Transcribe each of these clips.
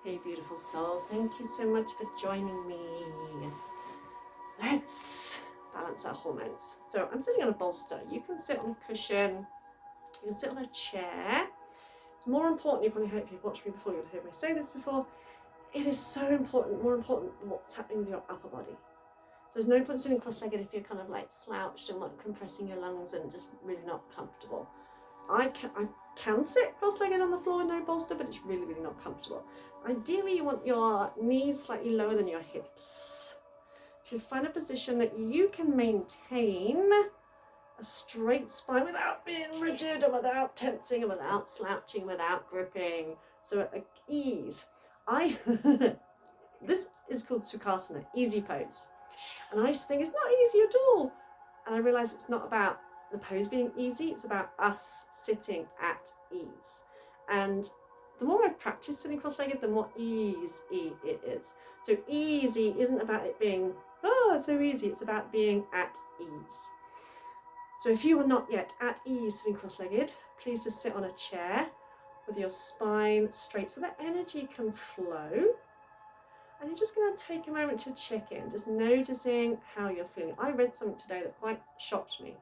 Hey beautiful soul, thank you so much for joining me. Let's balance our hormones. So I'm sitting on a bolster. You can sit on a cushion, you can sit on a chair. It's more important, you probably hope you've watched me before, you'll hear me say this before. It is so important, more important what's happening with your upper body. So there's no point sitting cross-legged if you're kind of like slouched and like compressing your lungs and just really not comfortable. I can sit cross-legged on the floor, no bolster, but it's really, really not comfortable. Ideally, you want your knees slightly lower than your hips. So find a position that you can maintain a straight spine without being rigid and without tensing and without slouching, without gripping. So at ease. This is called Sukhasana, easy pose. And I used to think it's not easy at all. And I realized it's not about the pose being easy, it's about us sitting at ease. And the more I've practiced sitting cross-legged, the more easy it is. So easy isn't about it being, oh, so easy. It's about being at ease. So if you are not yet at ease sitting cross-legged, please just sit on a chair with your spine straight so that energy can flow. And you're just going to take a moment to check in, just noticing how you're feeling. I read something today that quite shocked me,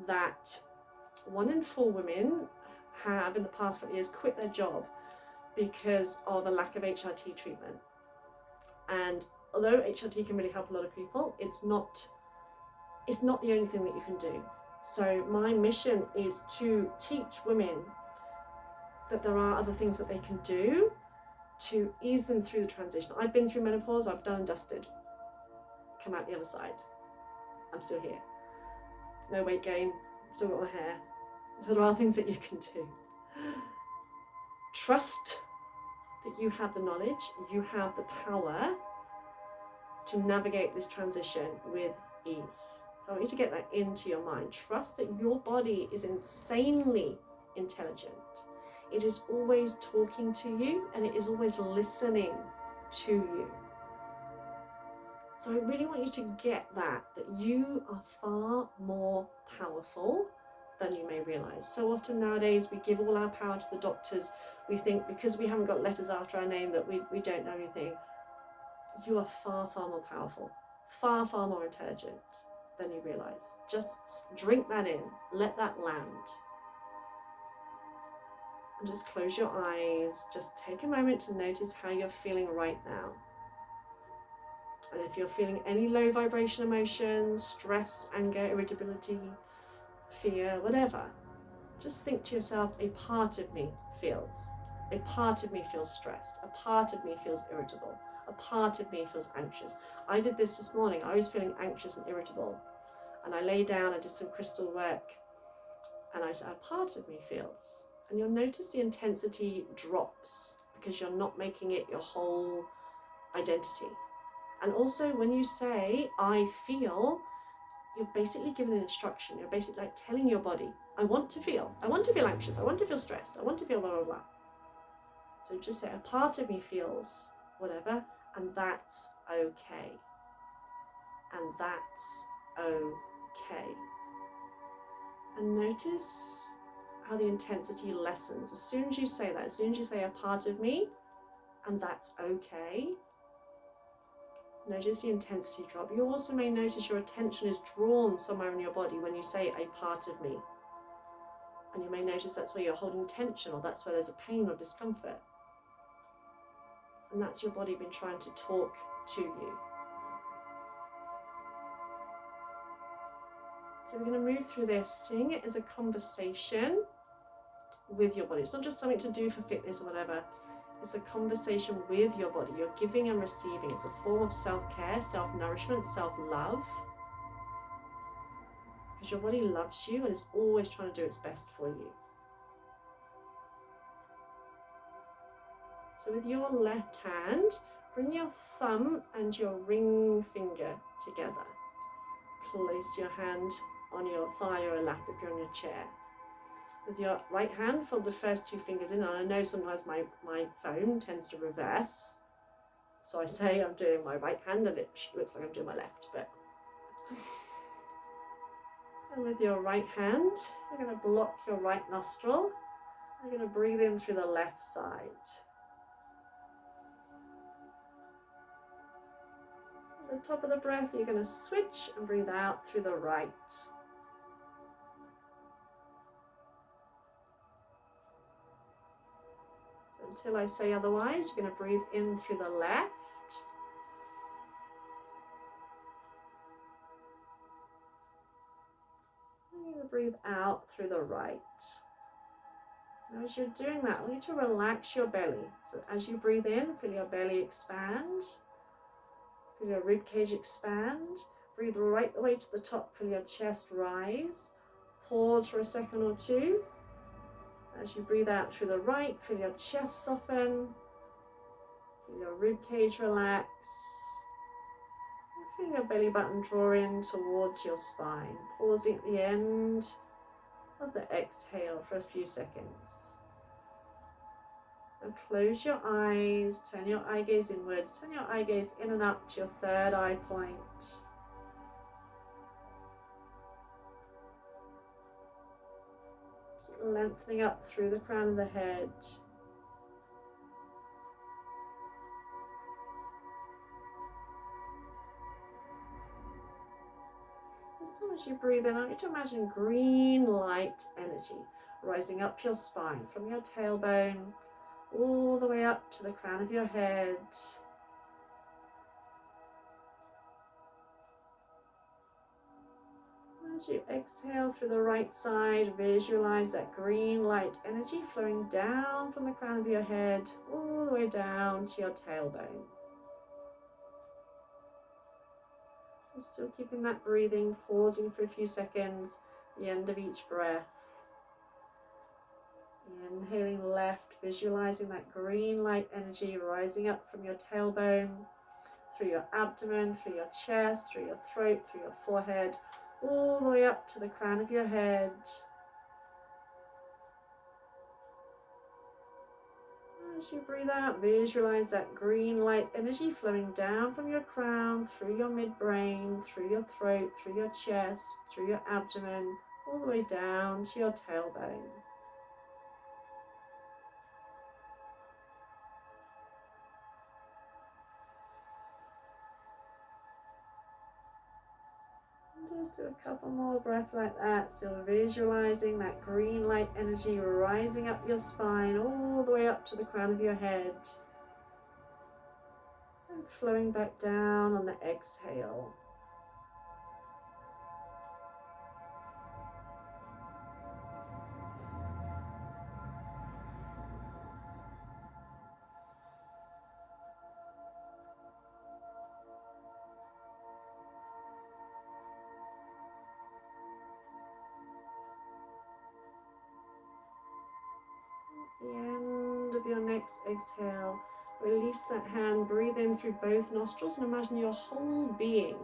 that 1 in 4 women have in the past couple of years quit their job because of a lack of HRT treatment. And although HRT can really help a lot of people, it's not the only thing that you can do. So my mission is to teach women that there are other things that they can do to ease them through the transition. I've been through menopause, I've done and dusted, come out the other side. I'm still here. No weight gain, still got my hair. So there are things that you can do. Trust that you have the knowledge, you have the power to navigate this transition with ease. So I want you to get that into your mind. Trust that your body is insanely intelligent. It is always talking to you and it is always listening to you. So I really want you to get that you are far more powerful than you may realize. So often nowadays we give all our power to the doctors. We think because we haven't got letters after our name that we don't know anything. You are far, far more powerful, far, far more intelligent than you realize. Just drink that in, let that land. And just close your eyes, just take a moment to notice how you're feeling right now. And if you're feeling any low vibration emotions, stress, anger, irritability, fear, whatever, just think to yourself, a part of me feels. A part of me feels stressed. A part of me feels irritable. A part of me feels anxious. I did this morning. I was feeling anxious and irritable. And I lay down, I did some crystal work, and I said, a part of me feels. And you'll notice the intensity drops because you're not making it your whole identity. And also when you say, I feel, you're basically giving an instruction. You're basically like telling your body, I want to feel anxious, I want to feel stressed, I want to feel blah, blah, blah. So just say, a part of me feels whatever, and that's okay. And that's okay. And notice how the intensity lessens. As soon as you say that, as soon as you say a part of me, and that's okay, notice the intensity drop. You also may notice your attention is drawn somewhere in your body when you say a part of me. And you may notice that's where you're holding tension, or that's where there's a pain or discomfort. And that's your body been trying to talk to you. So we're going to move through this, seeing it as a conversation with your body. It's not just something to do for fitness or whatever. It's a conversation with your body. You're giving and receiving. It's a form of self-care, self-nourishment, self-love. Because your body loves you and is always trying to do its best for you. So with your left hand, bring your thumb and your ring finger together. Place your hand on your thigh or lap if you're on your chair. With your right hand, fold the first 2 fingers in. And I know sometimes my phone tends to reverse. So I say I'm doing my right hand and it looks like I'm doing my left. But and with your right hand, you're going to block your right nostril. You're going to breathe in through the left side. the top of the breath, you're going to switch and breathe out through the right. So until I say otherwise, you're going to breathe in through the left. And you're going to breathe out through the right. Now as you're doing that, I want you to relax your belly. So as you breathe in, feel your belly expand. Feel your rib cage expand. Breathe right the way to the top, feel your chest rise. Pause for a second or two. As you breathe out through the right, feel your chest soften. Feel your rib cage relax. And feel your belly button draw in towards your spine. Pausing at the end of the exhale for a few seconds. And close your eyes, turn your eye gaze inwards, turn your eye gaze in and up to your third eye point. Keep lengthening up through the crown of the head. As soon as you breathe in, I want you to imagine green light energy rising up your spine from your tailbone all the way up to the crown of your head. As you exhale through the right side, visualize that green light energy flowing down from the crown of your head all the way down to your tailbone. So still keeping that breathing, pausing for a few seconds, the end of each breath. Inhaling left, visualizing that green light energy rising up from your tailbone, through your abdomen, through your chest, through your throat, through your forehead, all the way up to the crown of your head. As you breathe out, visualize that green light energy flowing down from your crown, through your midbrain, through your throat, through your chest, through your abdomen, all the way down to your tailbone. Just do a couple more breaths like that, still visualizing that green light energy rising up your spine all the way up to the crown of your head and flowing back down on the exhale. At the end of your next exhale, release that hand, breathe in through both nostrils and imagine your whole being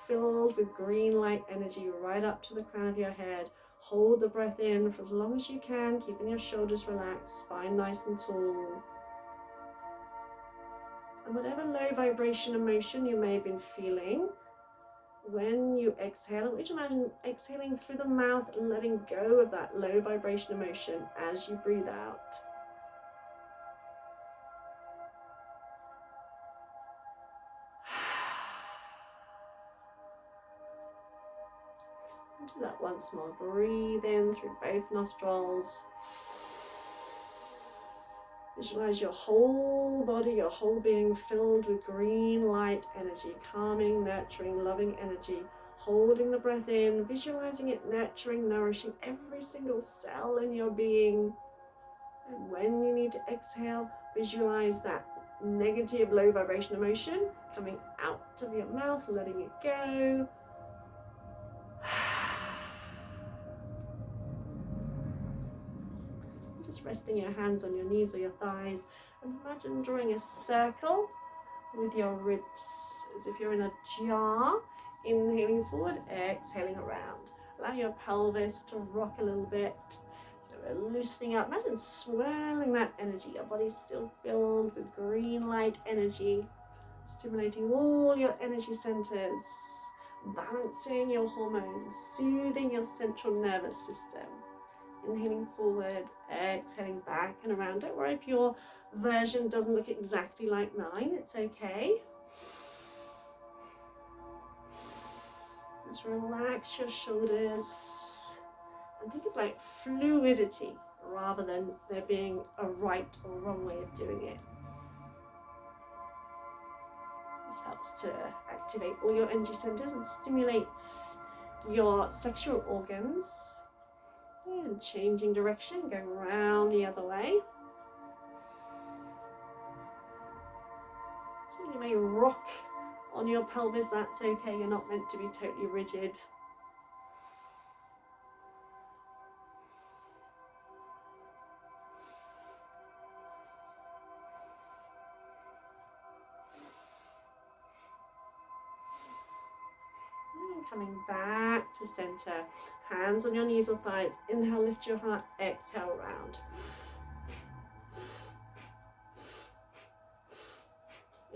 filled with green light energy right up to the crown of your head. Hold the breath in for as long as you can, keeping your shoulders relaxed, spine nice and tall. And whatever low vibration emotion you may have been feeling, when you exhale, I want you to imagine exhaling through the mouth and letting go of that low vibration emotion as you breathe out. Do that once more. Breathe in through both nostrils. Visualize your whole body, your whole being filled with green light energy, calming, nurturing, loving energy. Holding the breath in, visualizing it nurturing, nourishing every single cell in your being. And when you need to exhale, visualize that negative low vibration emotion coming out of your mouth, letting it go. Just resting your hands on your knees or your thighs, and imagine drawing a circle with your ribs as if you're in a jar. Inhaling forward, exhaling around. Allow your pelvis to rock a little bit. So we're loosening up. Imagine swirling that energy. Your body's still filled with green light energy, stimulating all your energy centers, balancing your hormones, soothing your central nervous system. Inhaling forward, exhaling back and around. Don't worry if your version doesn't look exactly like mine, it's okay. Just relax your shoulders and think of like fluidity rather than there being a right or wrong way of doing it. This helps to activate all your energy centers and stimulates your sexual organs. And changing direction, going around the other way. So you may rock on your pelvis, that's okay, you're not meant to be totally rigid. And coming back to center, hands on your knees or thighs, inhale, lift your heart, exhale, round.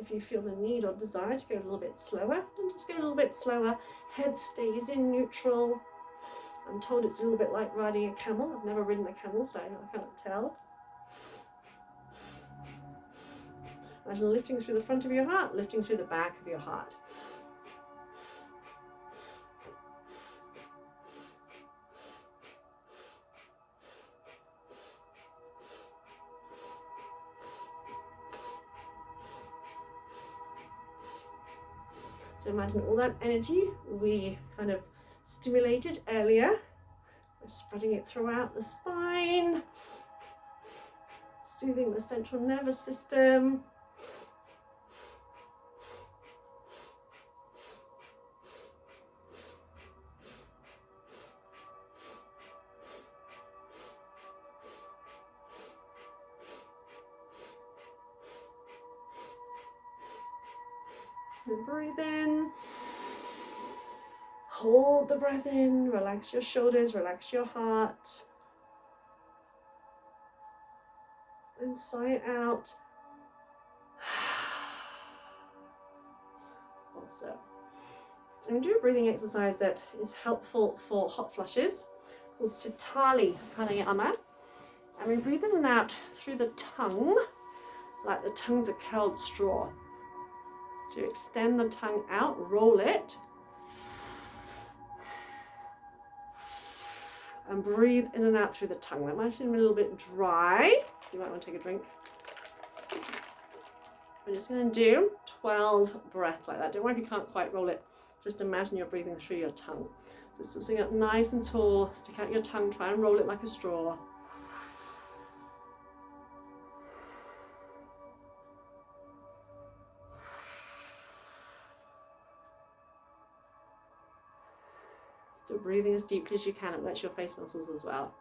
If you feel the need or desire to go a little bit slower, then just go a little bit slower. Head stays in neutral. I'm told it's a little bit like riding a camel. I've never ridden a camel, so I can't tell. Imagine lifting through the front of your heart, lifting through the back of your heart. So imagine all that energy we kind of stimulated earlier. We're spreading it throughout the spine, soothing the central nervous system. And breathe in. Hold the breath in, relax your shoulders, relax your heart. And sigh it out. Also, I'm going to do a breathing exercise that is helpful for hot flushes called Sitali Pranayama. And we breathe in and out through the tongue, like the tongue's a curled straw. So you extend the tongue out, roll it, and breathe in and out through the tongue. That might seem a little bit dry. You might want to take a drink. We're just going to do 12 breaths like that. Don't worry if you can't quite roll it. Just imagine you're breathing through your tongue. So still sitting up nice and tall. Stick out your tongue. Try and roll it like a straw. Still breathing as deeply as you can. It works your face muscles as well.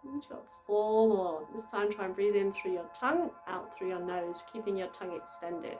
You've got 4 more. This time try and breathe in through your tongue, out through your nose, keeping your tongue extended.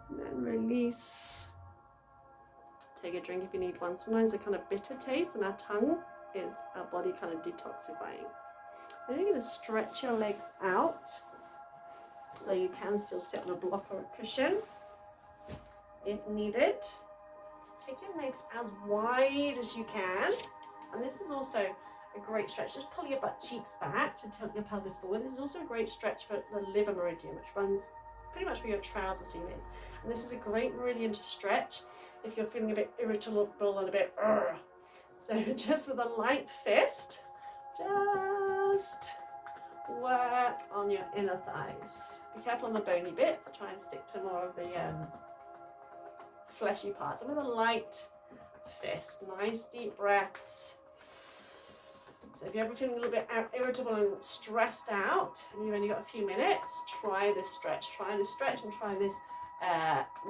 And then release. Take a drink if you need one. Sometimes a kind of bitter taste in our tongue is our body kind of detoxifying. Then you're going to stretch your legs out, though you can still sit on a block or a cushion if needed. Take your legs as wide as you can. And this is also a great stretch. Just pull your butt cheeks back to tilt your pelvis forward. This is also a great stretch for the liver meridian, which runs pretty much where your trouser seam is. And this is a great meridian to stretch if you're feeling a bit irritable and a bit So just with a light fist, just work on your inner thighs. Be careful on the bony bits. I try and stick to more of the fleshy parts. And with a light fist, nice deep breaths. So if you're ever feeling a little bit irritable and stressed out, and you've only got a few minutes, try this stretch, and try this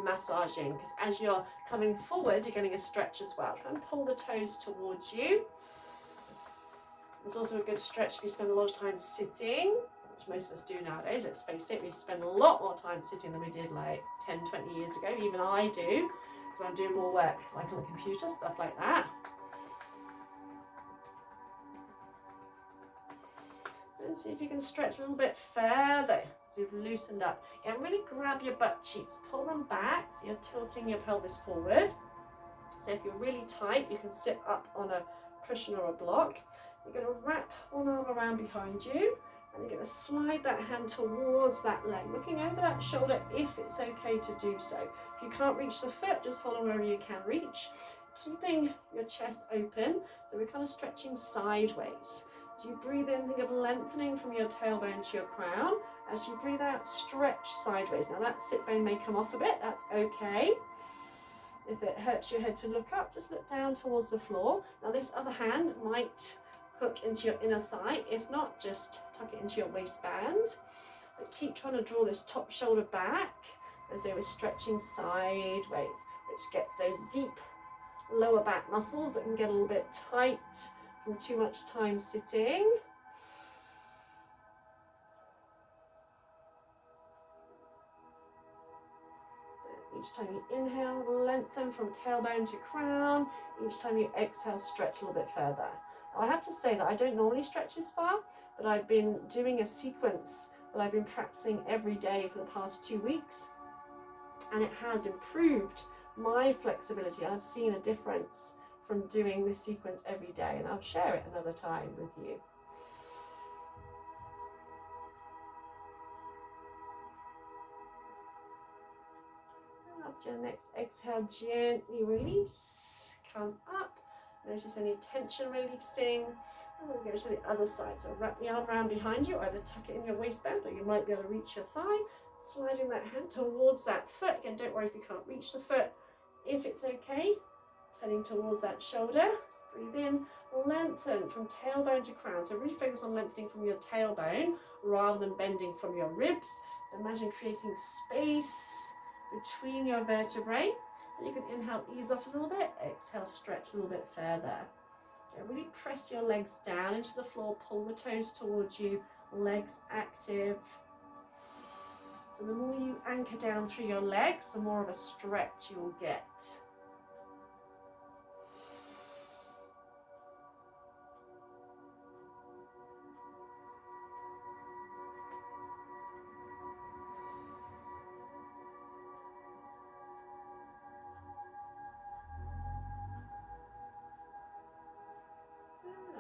massaging, because as you're coming forward, you're getting a stretch as well. Try and pull the toes towards you. It's also a good stretch if you spend a lot of time sitting, which most of us do nowadays. Let's face it, we spend a lot more time sitting than we did like 10, 20 years ago. Even I do, because I'm doing more work like on the computer, stuff like that. And see if you can stretch a little bit further so you've loosened up. And really grab your butt cheeks, pull them back so you're tilting your pelvis forward. So if you're really tight, you can sit up on a cushion or a block. You're going to wrap one arm around behind you, and you're going to slide that hand towards that leg, looking over that shoulder if it's okay to do so. If you can't reach the foot, just hold on wherever you can reach, keeping your chest open, so we're kind of stretching sideways. As you breathe in, think of lengthening from your tailbone to your crown. As you breathe out, stretch sideways. Now that sit bone may come off a bit, that's okay. If it hurts your head to look up, just look down towards the floor. Now this other hand might hook into your inner thigh. If not, just tuck it into your waistband. But keep trying to draw this top shoulder back as though we're stretching sideways, which gets those deep lower back muscles that can get a little bit tight from too much time sitting. Each time you inhale, lengthen from tailbone to crown. Each time you exhale, stretch a little bit further. Now, I have to say that I don't normally stretch this far, but I've been doing a sequence that I've been practicing every day for the past 2 weeks, and it has improved my flexibility. I've seen a difference from doing this sequence every day, and I'll share it another time with you. After your next exhale, gently release, come up, notice any tension releasing, and we'll go to the other side. So wrap the arm around behind you, either tuck it in your waistband or you might be able to reach your thigh, sliding that hand towards that foot. Again, don't worry if you can't reach the foot. If it's okay, turning towards that shoulder, breathe in, lengthen from tailbone to crown. So really focus on lengthening from your tailbone rather than bending from your ribs. Imagine creating space between your vertebrae. And you can inhale, ease off a little bit, exhale, stretch a little bit further. Okay, really press your legs down into the floor, pull the toes towards you, legs active. So the more you anchor down through your legs, the more of a stretch you will get.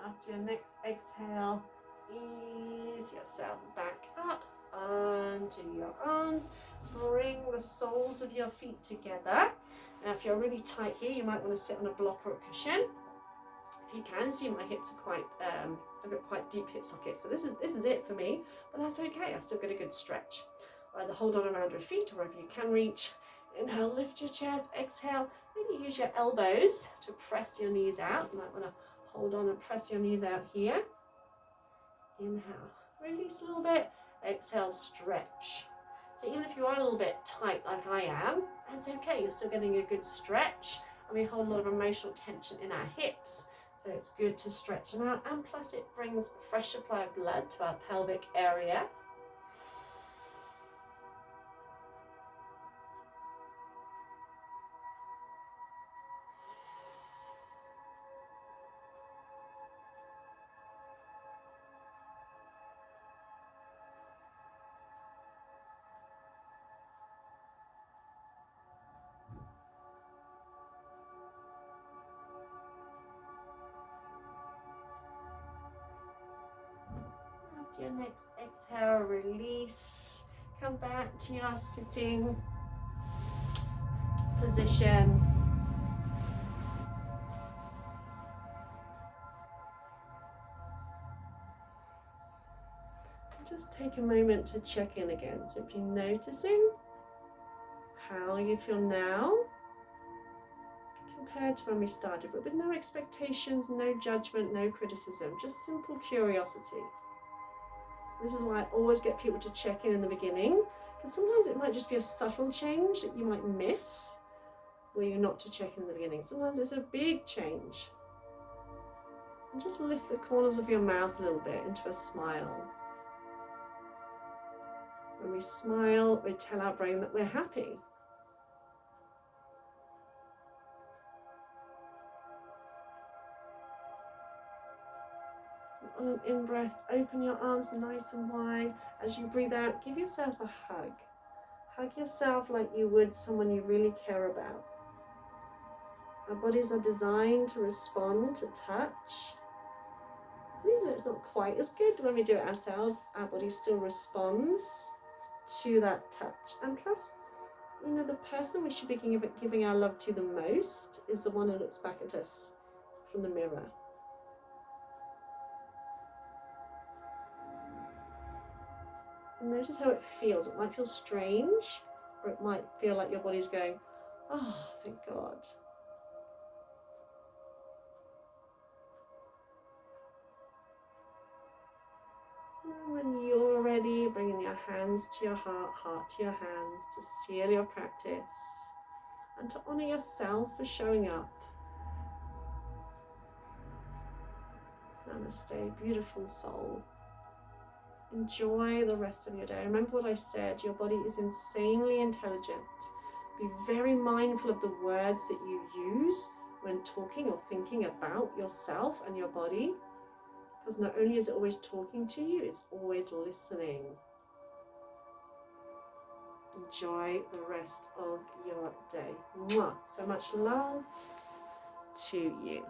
After your next exhale, ease yourself back up onto your arms. Bring the soles of your feet together. Now, if you're really tight here, you might want to sit on a block or a cushion. If you can, see my hips are quite, I've got quite deep hip sockets. So this is it for me, but that's okay. I still get a good stretch. Either hold on around your feet or wherever you can reach. Inhale, lift your chest. Exhale, maybe use your elbows to press your knees out. You might want to hold on and press your knees out here. Inhale, release a little bit. Exhale, stretch. So even if you are a little bit tight like I am, that's okay. You're still getting a good stretch. And we hold a lot of emotional tension in our hips. So it's good to stretch them out. And plus it brings fresh supply of blood to our pelvic area. your next exhale, release. Come back to your sitting position. Just take a moment to check in again, simply noticing how you feel now compared to when we started, but with no expectations, no judgment, no criticism, just simple curiosity. This is why I always get people to check in the beginning, because sometimes it might just be a subtle change that you might miss, were you not to check in the beginning. Sometimes it's a big change. And just lift the corners of your mouth a little bit into a smile. When we smile, we tell our brain that we're happy. On an in-breath, open your arms nice and wide. As you breathe out, give yourself a hug. Hug yourself like you would someone you really care about. Our bodies are designed to respond to touch. Even though it's not quite as good when we do it ourselves, our body still responds to that touch. And plus, the person we should be giving our love to the most is the one who looks back at us from the mirror. And notice how it feels. It might feel strange, or it might feel like your body's going, oh, thank God. And when you're ready, bringing your hands to your heart, heart to your hands, to seal your practice and to honor yourself for showing up. Namaste, beautiful soul. Enjoy the rest of your day. Remember what I said, your body is insanely intelligent. Be very mindful of the words that you use when talking or thinking about yourself and your body, because not only is it always talking to you, it's always listening. Enjoy the rest of your day. Mwah. So much love to you.